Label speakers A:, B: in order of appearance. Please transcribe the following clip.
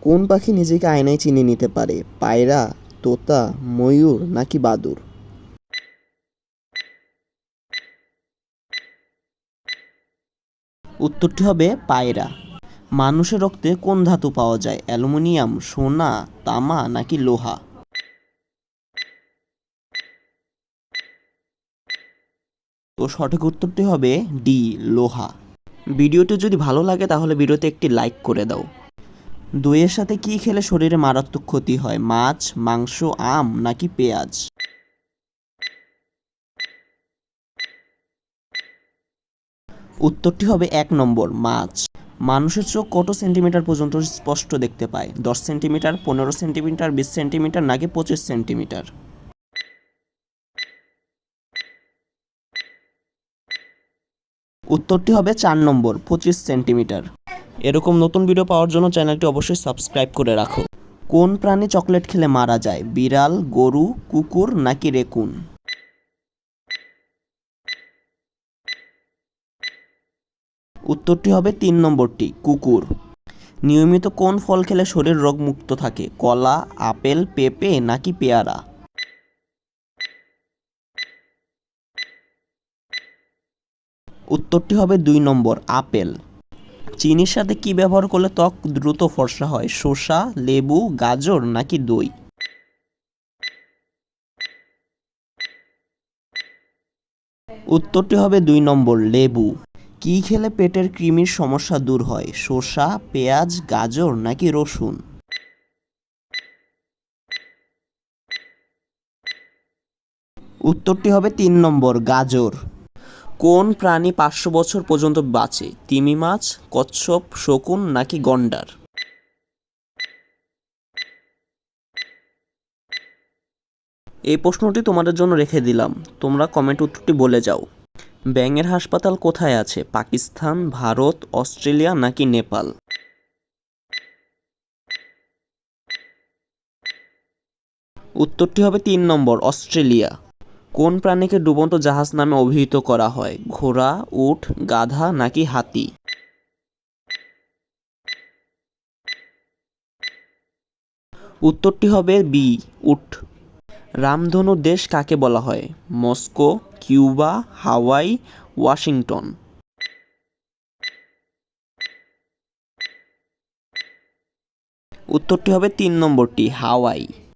A: কোন পাখি নিজেকে আয়নায় চিনে নিতে পারে? পায়রা, তোতা, ময়ূর নাকি বাদুড়? উত্তরটি হবে পায়রা। মানুষের রক্তে কোন ধাতু পাওয়া যায়? অ্যালুমিনিয়াম, সোনা, তামা নাকি লোহা? তো সঠিক উত্তরটি হবে ডি, লোহা। ভিডিওটি যদি ভালো লাগে তাহলে ভিডিওতে একটি লাইক করে দাও। দইয়ের সাথে কি খেলে শরীরে মারাত্মক ক্ষতি হয়? মাছ, মাংস, আম নাকি পেঁয়াজ? উত্তরটি হবে ১ নম্বর, মাছ। মানুষের চোখ কত সেন্টিমিটার পর্যন্ত স্পষ্ট দেখতে পায়? ১০ সেন্টিমিটার, ১৫ সেন্টিমিটার, ২০ সেন্টিমিটার নাকি ২৫ সেন্টিমিটার? উত্তরটি হবে ৪ নম্বর, ২৫ সেন্টিমিটার। এরকম নতুন ভিডিও পাওয়ার জন্য চ্যানেলটি অবশ্যই সাবস্ক্রাইব করে রাখো। কোন প্রাণী চকলেট খেলে মারা যায়? বিড়াল, গরু, কুকুর নাকি রেকুন? উত্তরটি হবে ৩ নম্বরটি, কুকুর। নিয়মিত কোন ফল খেলে শরীর রোগমুক্ত থাকে? কলা, আপেল, পেঁপে নাকি পেয়ারা? উত্তরটি হবে ২ নম্বর, আপেল। চিনির সাথে কি ব্যবহার করলে ত্বক দ্রুত ফর্সা হয়? শসা, লেবু, গাজর নাকি দই? উত্তরটি হবে ২ নম্বর, লেবু। কি খেলে পেটের কৃমির সমস্যা দূর হয়? শসা, পেঁয়াজ, গাজর নাকি রসুন? উত্তরটি হবে ৩ নম্বর, গাজর। কোন প্রাণী ৫০০ বছর পর্যন্ত বাঁচে? তিমি মাছ, কচ্ছপ, শকুন নাকি গন্ডার? এই প্রশ্নটি তোমাদের জন্য রেখে দিলাম, তোমরা কমেন্ট উত্তরটি বলে যাও। ব্যাঙের হাসপাতাল কোথায় আছে? পাকিস্তান, ভারত, অস্ট্রেলিয়া নাকি নেপাল? উত্তরটি হবে ৩ নম্বর, অস্ট্রেলিয়া। কোন প্রাণীকে ডুবন্ত জাহাজ নামে অভিহিত করা হয়? ঘোড়া, উট, গাধা নাকি হাতি? উত্তরটি হবে বি, উট। রামধনু দেশ কাকে বলা হয়? মস্কো, কিউবা, হাওয়াই, ওয়াশিংটন? উত্তরটি হবে ৩ নম্বরটি, হাওয়াই।